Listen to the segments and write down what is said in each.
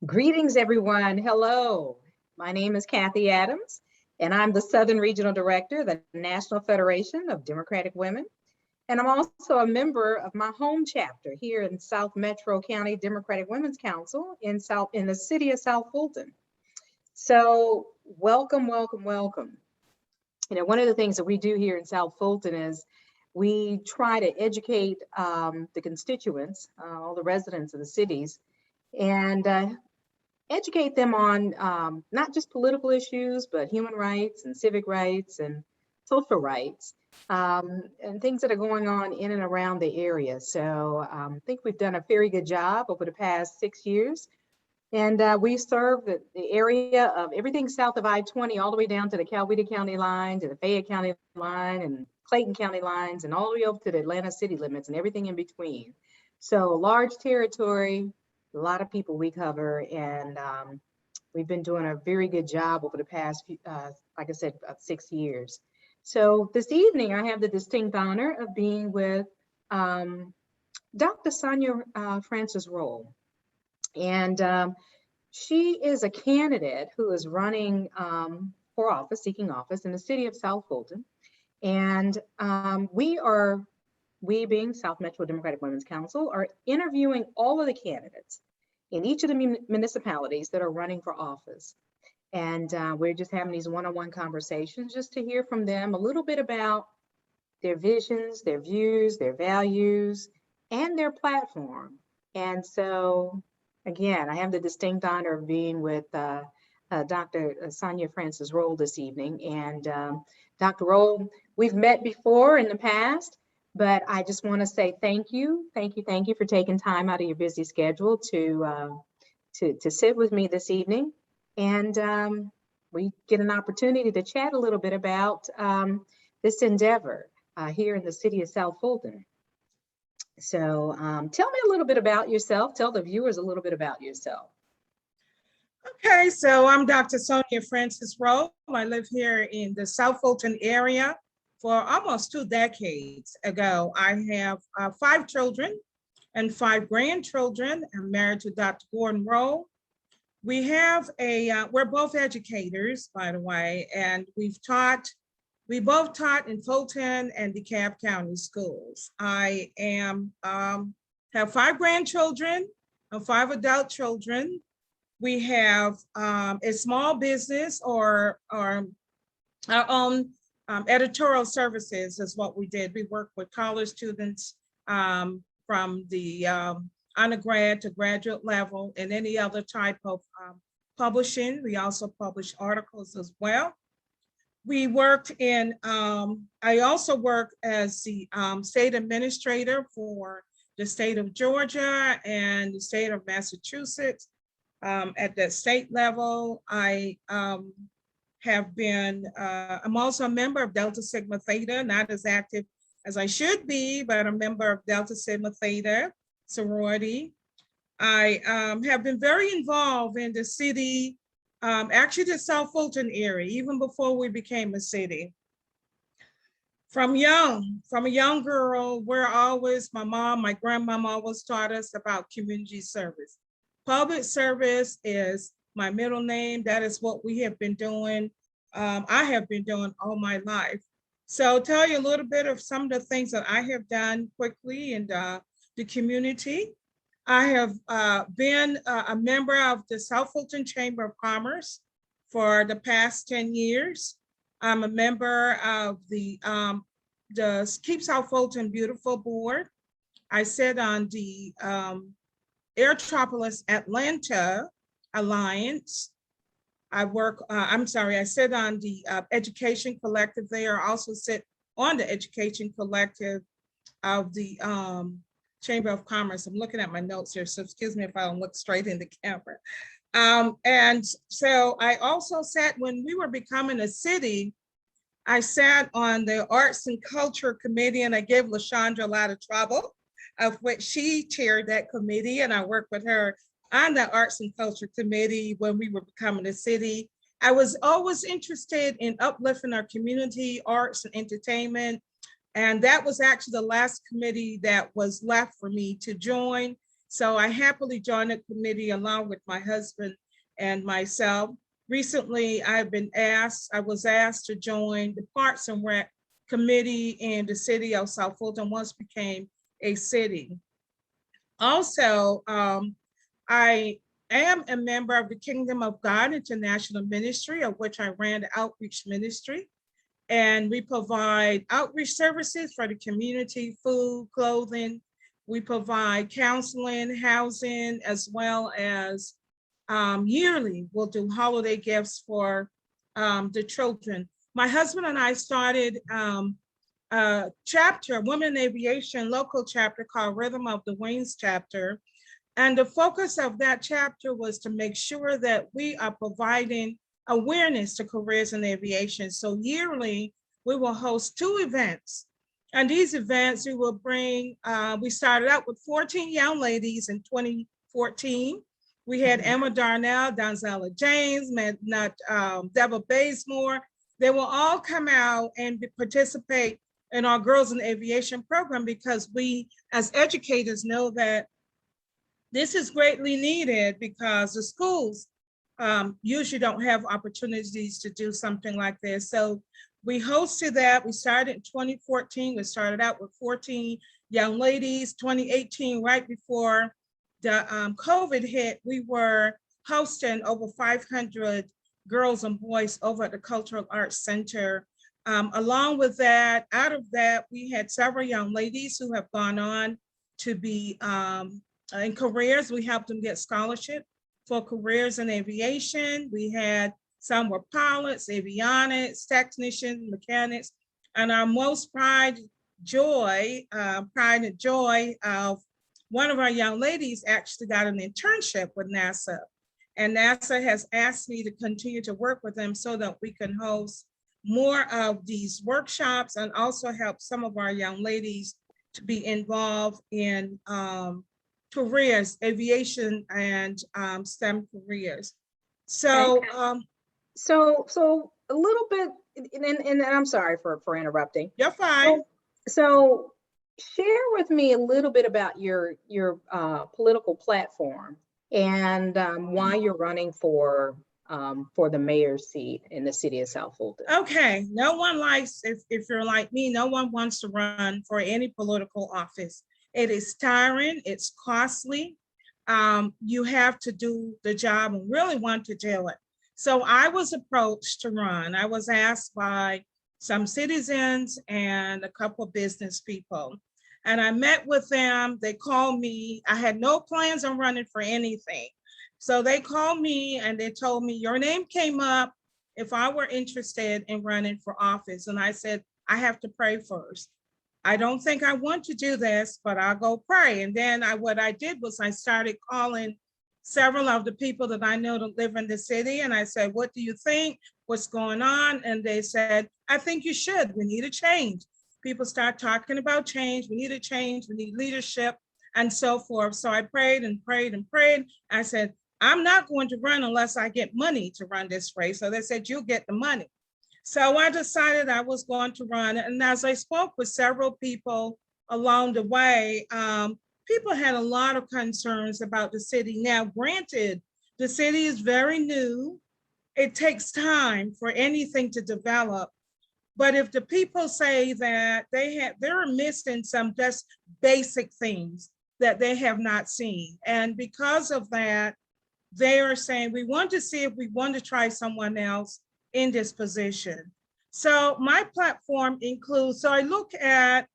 Greetings, everyone. Hello. My name is Kathy Adams, and I'm the Southern Regional Director of the National Federation of Democratic Women. And I'm also a member of my home chapter here in South Metro County Democratic Women's Council in the City of South Fulton. So welcome, welcome, welcome. One of the things that we do here in South Fulton is we try to educate the constituents, all the residents of the cities, and educate them on not just political issues, but human rights and civic rights and social rights, and things that are going on in and around the area. So I think we've done a very good job over the past 6 years. And we serve the area of everything south of I-20 all the way down to the Coweta County line, to the Fayette County line, and Clayton County lines, and all the way up to the Atlanta city limits and everything in between. So large territory, a lot of people we cover, and we've been doing a very good job over the past, like I said, 6 years. So this evening, I have the distinct honor of being with Dr. Sonia Francis-Rolle. And she is a candidate who is running for office, seeking office in the City of South Fulton. And we being South Metro Democratic Women's Council, are interviewing all of the candidates in each of the municipalities that are running for office. And we're just having these one-on-one conversations just to hear from them a little bit about their visions, their views, their values, and their platform. And so, again, I have the distinct honor of being with Dr. Sonia Francis-Rolle this evening. And Dr. Rolle, we've met before in the past, but I just want to say thank you for taking time out of your busy schedule to sit with me this evening. And we get an opportunity to chat a little bit about this endeavor here in the City of South Fulton. So tell me a little bit about yourself. Tell the viewers a little bit about yourself. Okay, so I'm Dr. Sonia Francis-Rolle. I live here in the South Fulton area for almost 2 decades ago. I have 5 children and 5 grandchildren. I'm married to Dr. Gordon Rolle. We have we're both educators, by the way, and we both taught in Fulton and DeKalb County schools. I have 5 grandchildren and 5 adult children. We have a small business or our own editorial services is what we did. We work with college students from the undergrad to graduate level and any other type of publishing. We also publish articles as well. We worked in, I also work as the state administrator for the state of Georgia and the state of Massachusetts. At the state level, I have been, I'm also a member of Delta Sigma Theta, not as active as I should be, but a member of Delta Sigma Theta sorority. I have been very involved in the city, actually the South Fulton area, even before we became a city. From a young girl, my mom, my grandmama always taught us about community service. Public service is my middle name. That is what we have been doing. I have been doing all my life. So I'll tell you a little bit of some of the things that I have done quickly in the community. I have been a member of the South Fulton Chamber of Commerce for the past 10 years. I'm a member of the Keep South Fulton Beautiful Board. I sit on the Airtropolis Atlanta Alliance. I sit on the Education Collective there. I also sit on the Education Collective of the Chamber of Commerce. I'm looking at my notes here, so excuse me if I don't look straight in the camera. And so I also sat, when we were becoming a city, I sat on the Arts and Culture Committee, and I gave LaShondra a lot of trouble, of which she chaired that committee, and I worked with her on the Arts and Culture Committee when we were becoming a city. I was always interested in uplifting our community, arts and entertainment, and that was actually the last committee that was left for me to join. So I happily joined the committee along with my husband and myself. Recently, I was asked to join the Parks and Rec Committee in the City of South Fulton once became a city. Also, I am a member of the Kingdom of God International Ministry, of which I ran the outreach ministry. And we provide outreach services for the community, food, clothing. We provide counseling, housing, as well as yearly, we'll do holiday gifts for the children. My husband and I started a chapter, Women in Aviation local chapter called Rhythm of the Wings chapter. And the focus of that chapter was to make sure that we are providing awareness to careers in aviation. So yearly, we will host 2 events. And these events we will bring, we started out with 14 young ladies in 2014. We had Emma Darnell, Donzella James, Deborah Bazemore. They will all come out and participate in our Girls in Aviation program, because we as educators know that this is greatly needed, because the schools usually don't have opportunities to do something like this. So we hosted that. We started in 2014. We started out with 14 young ladies. 2018, right before the COVID hit, we were hosting over 500 girls and boys over at the Cultural Arts Center. Along with that, out of that, we had several young ladies who have gone on to be in careers. We helped them get scholarship for careers in aviation. We had some were pilots, avionics, technicians, mechanics, and our most pride and joy of one of our young ladies actually got an internship with NASA. And NASA has asked me to continue to work with them so that we can host more of these workshops and also help some of our young ladies to be involved in careers, aviation and STEM careers. So, so a little bit, and I'm sorry for interrupting. You're fine. So share with me a little bit about your political platform and why you're running for the mayor's seat in the City of South Fulton. Okay, no one likes, if you're like me, no one wants to run for any political office. It is tiring, it's costly. You have to do the job and really want to do it. So I was approached to run. I was asked by some citizens and a couple of business people. And I met with them, they called me. I had no plans on running for anything. So they called me and they told me, your name came up if I were interested in running for office. And I said, I have to pray first. I don't think I want to do this, but I'll go pray. And then what I did was I started calling several of the people that I know that live in the city. And I said, what do you think? What's going on? And they said, I think you should. We need a change. People start talking about change. We need a change. We need leadership and so forth. So I prayed and prayed and prayed. I said, I'm not going to run unless I get money to run this race. So they said, you'll get the money. So I decided I was going to run. And as I spoke with several people along the way, people had a lot of concerns about the city. Now, granted, the city is very new. It takes time for anything to develop. But if the people say that they're missing some just basic things that they have not seen. And because of that, they are saying, we want to see if we want to try someone else in this position. So my platform includes, so I look at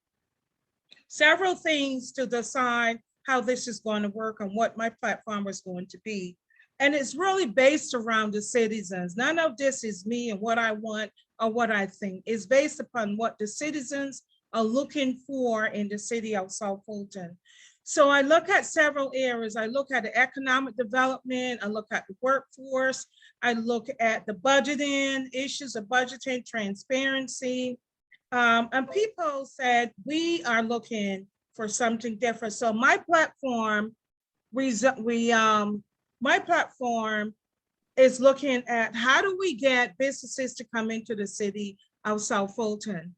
several things to decide how this is going to work and what my platform is going to be. And it's really based around the citizens. None of this is me and what I want or what I think. It's based upon what the citizens are looking for in the City of South Fulton. So I look at several areas. I look at the economic development. I look at the workforce. I look at the budgeting, issues of budgeting, transparency. And people said, we are looking for something different. So my platform, my platform is looking at how do we get businesses to come into the City of South Fulton.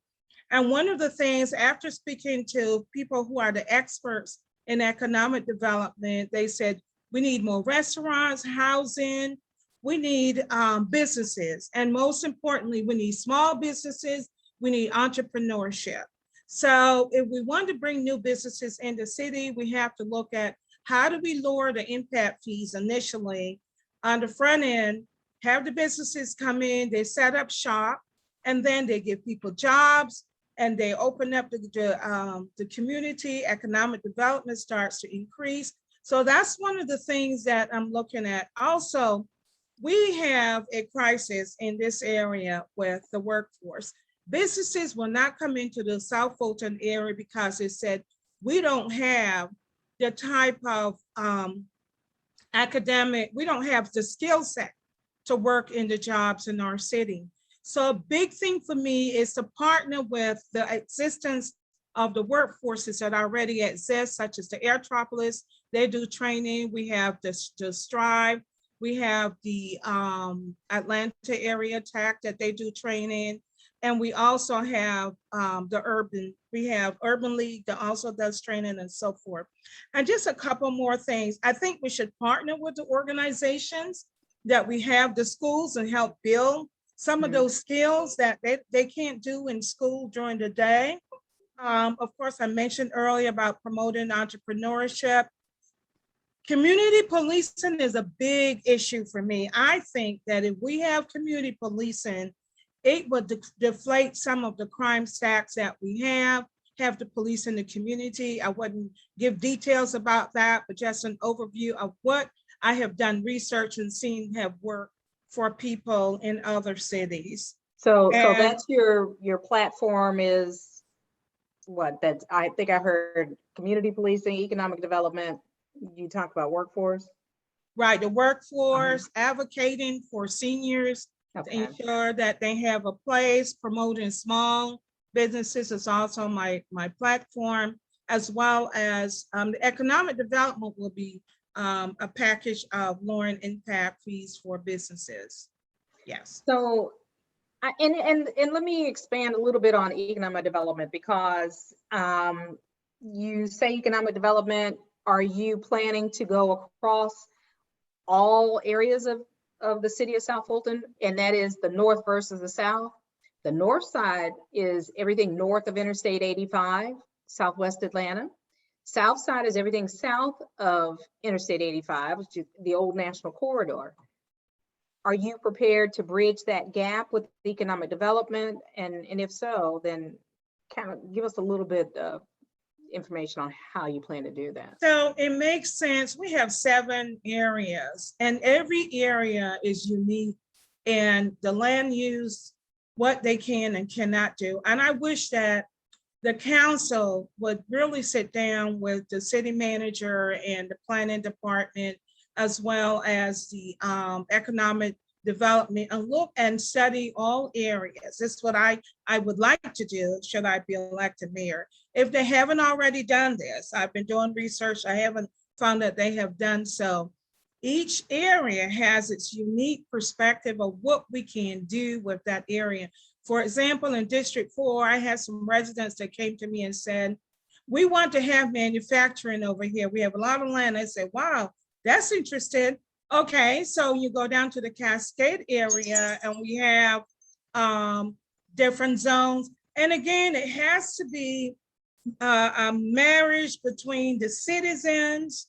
And one of the things, after speaking to people who are the experts in economic development, they said, we need more restaurants, housing, we need businesses. And most importantly, we need small businesses, we need entrepreneurship. So if we want to bring new businesses in the city, we have to look at how do we lower the impact fees initially on the front end, have the businesses come in, they set up shop, and then they give people jobs and they open up the community, economic development starts to increase. So that's one of the things that I'm looking at. Also, we have a crisis in this area with the workforce. Businesses will not come into the South Fulton area because it said, we don't have the type of academic, we don't have the skill set to work in the jobs in our city. So a big thing for me is to partner with the existence of the workforces that already exist, such as the Airtropolis, they do training. We have the Strive, we have the Atlanta Area Tech that they do training. And we also have we have Urban League that also does training and so forth. And just a couple more things. I think we should partner with the organizations that we have, the schools, and help build some of those skills that they can't do in school during the day. Of course, I mentioned earlier about promoting entrepreneurship. Community policing is a big issue for me. I think that if we have community policing, it would deflate some of the crime stacks that we have the police in the community. I wouldn't give details about that, but just an overview of what I have done research and seen have worked for people in other cities. So that's your platform is what? That I think I heard community policing, economic development. You talk about workforce. Right, the workforce, advocating for seniors, to ensure that they have a place. Promoting small businesses is also my platform, as well as the economic development will be a package of lowering impact fees for businesses. Yes. So, and let me expand a little bit on economic development, because you say economic development. Are you planning to go across all areas of the city of South Fulton, and that is the north versus the south? The north side is everything north of Interstate 85, Southwest Atlanta. South side is everything south of Interstate 85, which is the old national corridor. Are you prepared to bridge that gap with economic development? And if so, then kind of give us a little bit of information on how you plan to do that. So it makes sense. We have 7 areas, and every area is unique, and the land use, what they can and cannot do. And I wish that the council would really sit down with the city manager and the planning department, as well as the economic development, and look and study all areas. This is what I would like to do should I be elected mayor. If they haven't already done this, I've been doing research, I haven't found that they have done so. Each area has its unique perspective of what we can do with that area. For example, in District 4, I had some residents that came to me and said, we want to have manufacturing over here. We have a lot of land. I said, wow, that's interesting. Okay, so you go down to the Cascade area and we have different zones. And again, it has to be a marriage between the citizens,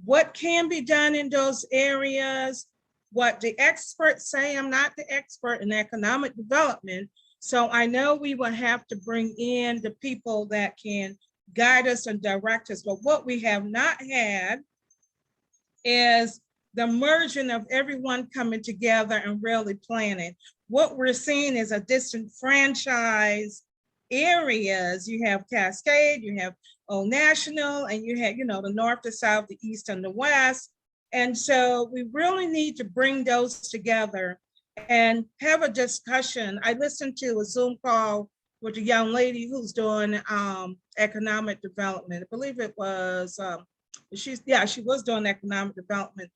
what can be done in those areas, what the experts say. I'm not the expert in economic development, so I know we will have to bring in the people that can guide us and direct us. But what we have not had is the merging of everyone coming together and really planning. What we're seeing is a disenfranchised areas. You have Cascade, you have Old National, and you have, the north, the south, the east, and the west. And so we really need to bring those together and have a discussion. I listened to a Zoom call with a young lady who's doing economic development. I believe it was, she was doing economic development.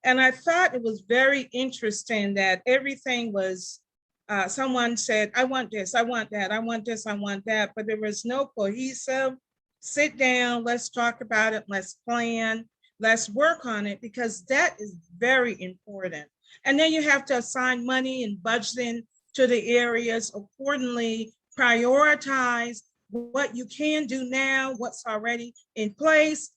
And I thought it was very interesting that everything was, someone said, I want this, I want that, I want this, I want that, but there was no cohesive sit down, let's talk about it, let's plan, let's work on it, because that is very important. And then you have to assign money and budgeting to the areas accordingly, prioritize what you can do now, what's already in place,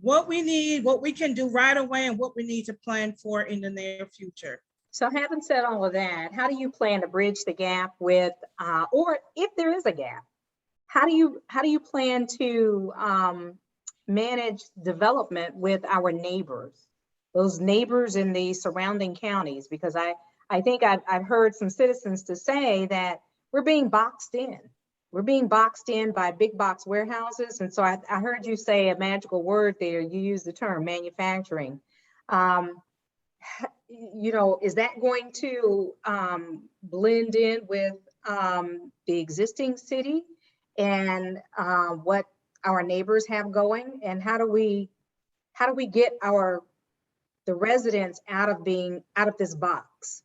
what we need, what we can do right away, and what we need to plan for in the near future. So having said all of that, how do you plan to bridge the gap with, or if there is a gap, how do you plan to manage development with our neighbors, those neighbors in the surrounding counties? Because I think I've heard some citizens to say that we're being boxed in. We're being boxed in by big box warehouses. And so I heard you say a magical word there. You use the term manufacturing. You know, is that going to blend in with the existing city and what our neighbors have going? And how do we get the residents out of this box?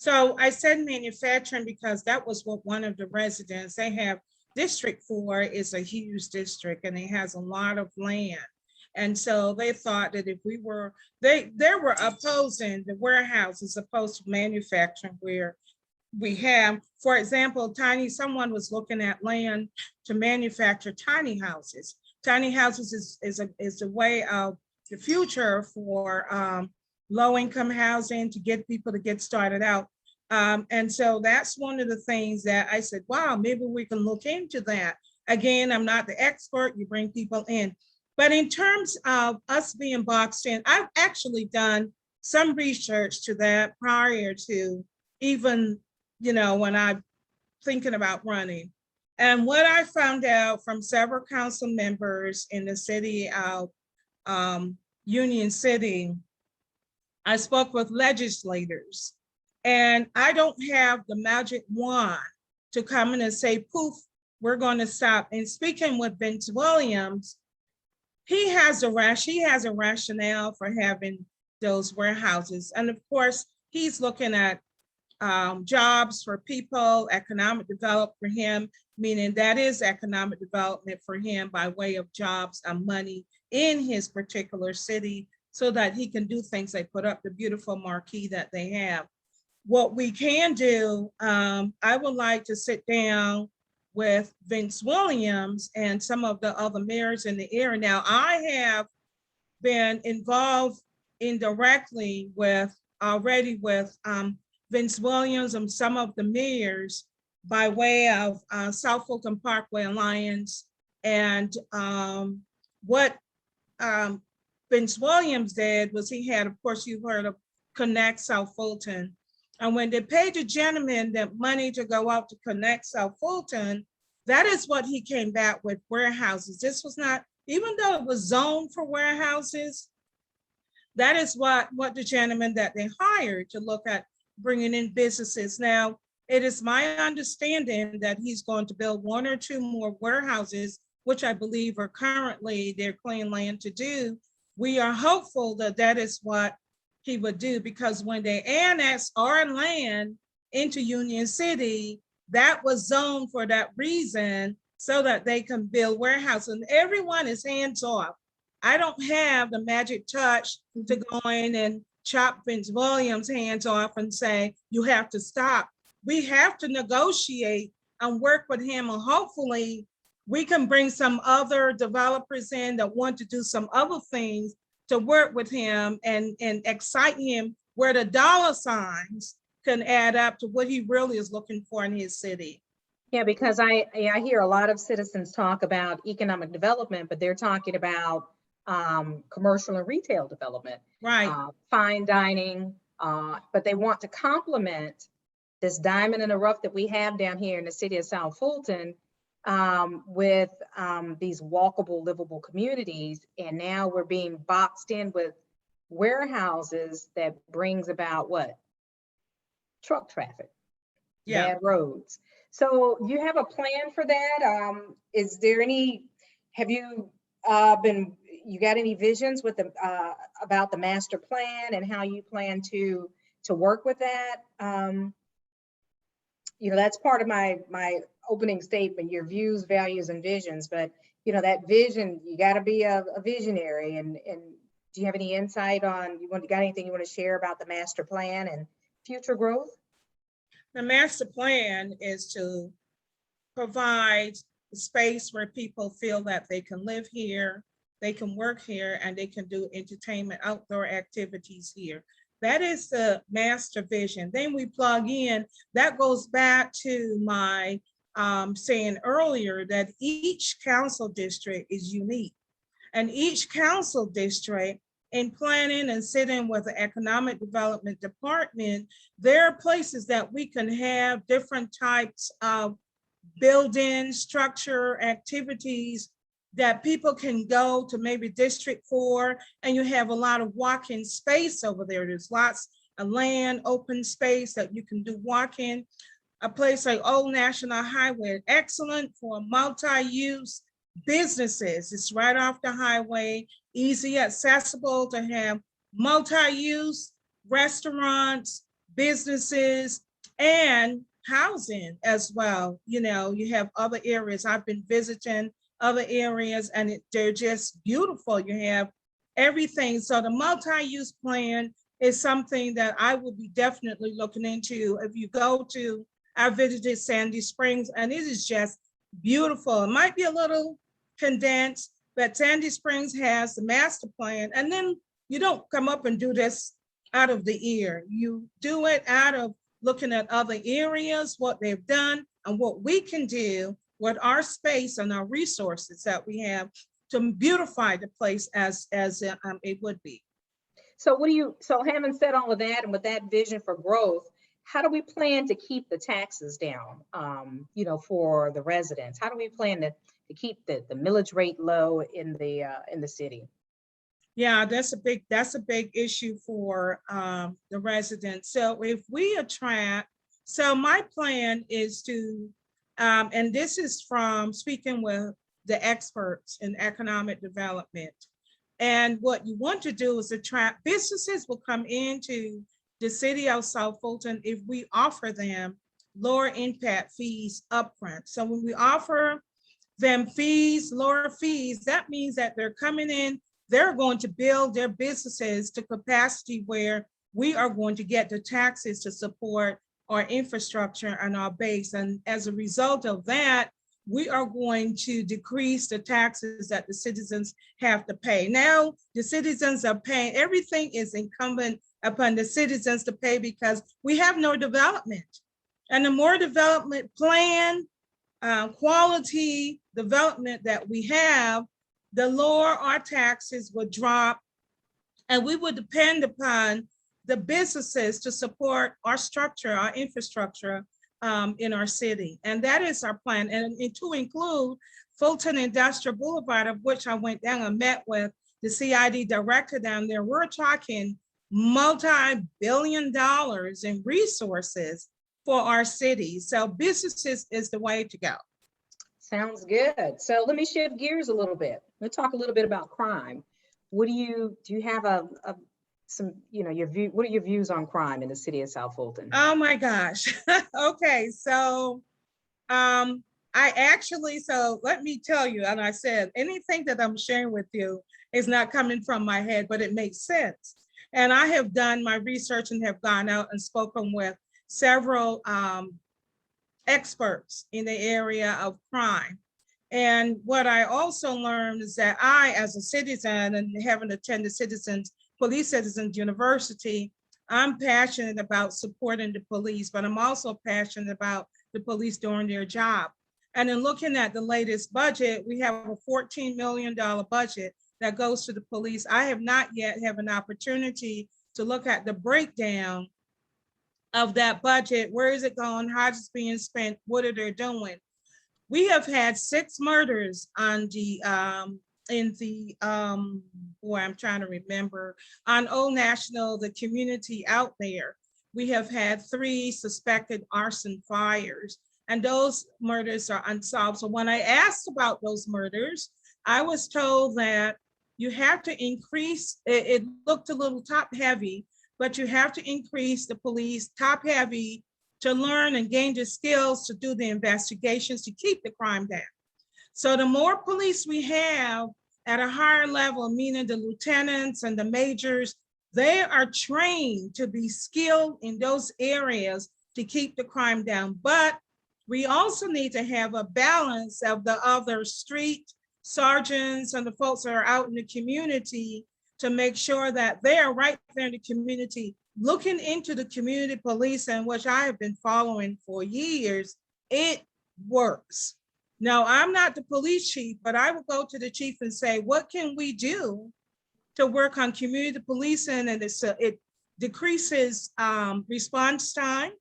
So I said manufacturing because that was what one of the residents, they have District 4 is a huge district and it has a lot of land. And so they thought that if we were, they were opposing the warehouses opposed to manufacturing, where we have, for example, someone was looking at land to manufacture tiny houses. Tiny houses is a way of the future for low-income housing, to get people to get started out. And so that's one of the things that I said, wow, maybe we can look into that. Again, I'm not the expert, you bring people in. But in terms of us being boxed in, I've actually done some research to that prior to even, you know, when I'm thinking about running. And what I found out from several council members in the city of Union City, I spoke with legislators, and I don't have the magic wand to come in and say, poof, we're going to stop. And speaking with Vince Williams, he has a rationale for having those warehouses. And of course, he's looking at jobs for people, economic development for him, meaning that is economic development for him by way of jobs and money in his particular city, so that he can do things like put up the beautiful marquee that they have. What we can do, I would like to sit down with Vince Williams and some of the other mayors in the area. Now, I have been involved indirectly with Vince Williams and some of the mayors by way of South Fulton Parkway Alliance. And what Vince Williams did was he had, of course, you've heard of Connect South Fulton. And when they paid the gentleman that money to go out to Connect South Fulton, that is what he came back with, warehouses. This was not, even though it was zoned for warehouses, that is what the gentleman that they hired to look at bringing in businesses. Now, it is my understanding that he's going to build 1 or 2 more warehouses, which I believe are currently they're clearing land to do. We are hopeful that that is what he would do, because when they annexed our land into Union City, that was zoned for that reason, so that they can build warehouses. And everyone is hands off. I don't have the magic touch to go in and chop Vince Williams' hands off and say, you have to stop. We have to negotiate and work with him, and hopefully we can bring some other developers in that want to do some other things to work with him and excite him where the dollar signs can add up to what he really is looking for in his city. Yeah, because I hear a lot of citizens talk about economic development, but they're talking about commercial and retail development, right? Fine dining, but they want to complement this diamond in the rough that we have down here in the city of South Fulton with these walkable, livable communities. And now we're being boxed in with warehouses that brings about what? Truck traffic, bad roads. So you have a plan for that? Is there any, have you you got any visions with the about the master plan and how you plan to work with that? You know, that's part of my opening statement, your views, values, and visions. But you know, that vision, you got to be a visionary. And do you have any insight on, got anything you want to share about the master plan and future growth? The master plan is to provide space where people feel that they can live here, they can work here, and they can do entertainment, outdoor activities here. That is the master vision. Then we plug in, that goes back to my saying earlier that each council district is unique. And each council district, in planning and sitting with the economic development department, there are places that we can have different types of building structure activities that people can go to, maybe District 4, and you have a lot of walking space over there. There's lots of land, open space that you can do walking. A place like Old National Highway, excellent for multi-use businesses. It's right off the highway, easy accessible to have multi-use restaurants, businesses, and housing as well. You know, you have other areas. I've been visiting other areas and they're just beautiful. You have everything. So the multi-use plan is something that I will be definitely looking into. If you go to, I visited Sandy Springs and it is just beautiful. It might be a little condensed, but Sandy Springs has the master plan. And then you don't come up and do this out of the air. You do it out of looking at other areas, what they've done, and what we can do with our space and our resources that we have to beautify the place as it would be. So so having said all of that, and with that vision for growth, how do we plan to keep the taxes down, you know, for the residents? How do we plan to keep the millage rate low in the city? Yeah, that's a big issue for the residents. So if we attract, so my plan is to, and this is from speaking with the experts in economic development. And what you want to do is attract businesses will come into the City of South Fulton if we offer them lower impact fees upfront. So when we offer them fees, lower fees, that means that they're coming in, they're going to build their businesses to capacity where we are going to get the taxes to support our infrastructure and our base. And as a result of that, we are going to decrease the taxes that the citizens have to pay. Now, the citizens are paying, everything is incumbent upon the citizens to pay because we have no development. And the more development plan, quality development that we have, the lower our taxes would drop, and we would depend upon the businesses to support our structure, our infrastructure in our city. And that is our plan. And to include Fulton Industrial Boulevard, of which I went down and met with the CID director down there. We're talking multi-billion dollars in resources for our city. So businesses is the way to go. Sounds good. So let me shift gears a little bit. Let's talk a little bit about crime. What do you have some, you know, your view, what are your views on crime in the City of South Fulton? Oh my gosh. Okay, so so let me tell you, and I said, anything that I'm sharing with you is not coming from my head, but it makes sense. And I have done my research and have gone out and spoken with several experts in the area of crime. And what I also learned is that I, as a citizen and having attended Police Citizens University, I'm passionate about supporting the police, but I'm also passionate about the police doing their job. And in looking at the latest budget, we have a $14 million budget that goes to the police. I have not yet have an opportunity to look at the breakdown of that budget. Where is it going? How is it being spent? What are they doing? We have had 6 murders on the I'm trying to remember, on Old National, the community out there. We have had 3 suspected arson fires, and those murders are unsolved. So when I asked about those murders, I was told that you have to increase, it looked a little top heavy, but you have to increase the police top heavy to learn and gain the skills to do the investigations to keep the crime down. So the more police we have at a higher level, meaning the lieutenants and the majors, they are trained to be skilled in those areas to keep the crime down. But we also need to have a balance of the other street sergeants and the folks that are out in the community to make sure that they are right there in the community, looking into the community policing, which I have been following for years. It works. Now, I'm not the police chief, but I will go to the chief and say, what can we do to work on community policing? And it decreases response time.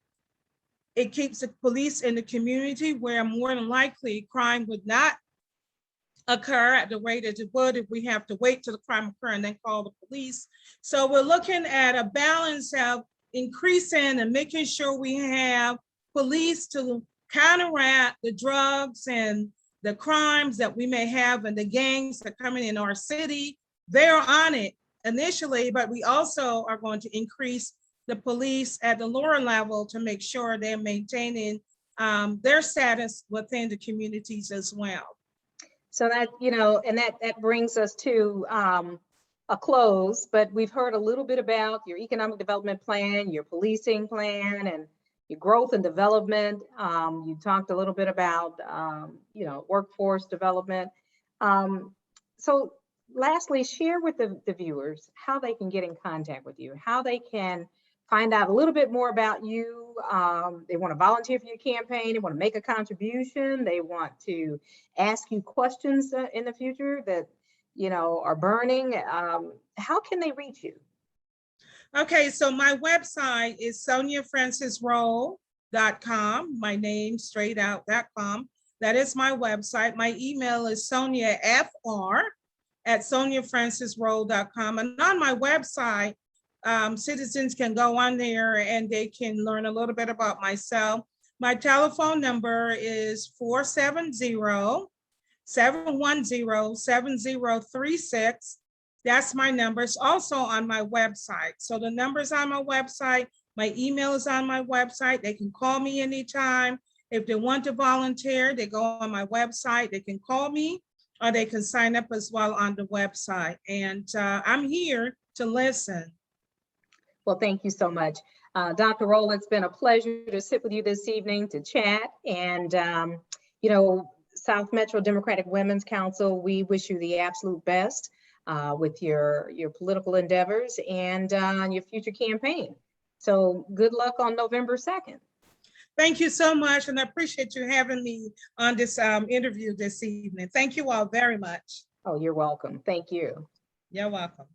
It keeps the police in the community where more than likely crime would not occur at the rate that it would if we have to wait till the crime occur and then call the police. So we're looking at a balance of increasing and making sure we have police to counteract the drugs and the crimes that we may have and the gangs that are coming in our city. They're on it initially, but we also are going to increase the police at the lower level to make sure they're maintaining their status within the communities as well. So that, and that brings us to a close, but we've heard a little bit about your economic development plan, your policing plan, and your growth and development. You talked a little bit about, workforce development. So lastly, share with the viewers how they can get in contact with you, how they can find out a little bit more about you. They want to volunteer for your campaign, they want to make a contribution, they want to ask you questions in the future that, are burning. How can they reach you? Okay, so my website is soniafrancisrolle.com, my name straight out.com. That is my website. My email is soniafr@soniafrancisrolle.com. And on my website, citizens can go on there and they can learn a little bit about myself. My telephone number is 470-710-7036. That's my number. It's also on my website. So the number's on my website. My email is on my website. They can call me anytime. If they want to volunteer, they go on my website. They can call me or they can sign up as well on the website. And I'm here to listen. Well, thank you so much. Dr. Rolle, it's been a pleasure to sit with you this evening to chat. And, South Metro Democratic Women's Council, we wish you the absolute best with your political endeavors and your future campaign. So good luck on November 2nd. Thank you so much. And I appreciate you having me on this interview this evening. Thank you all very much. Oh, you're welcome. Thank you. You're welcome.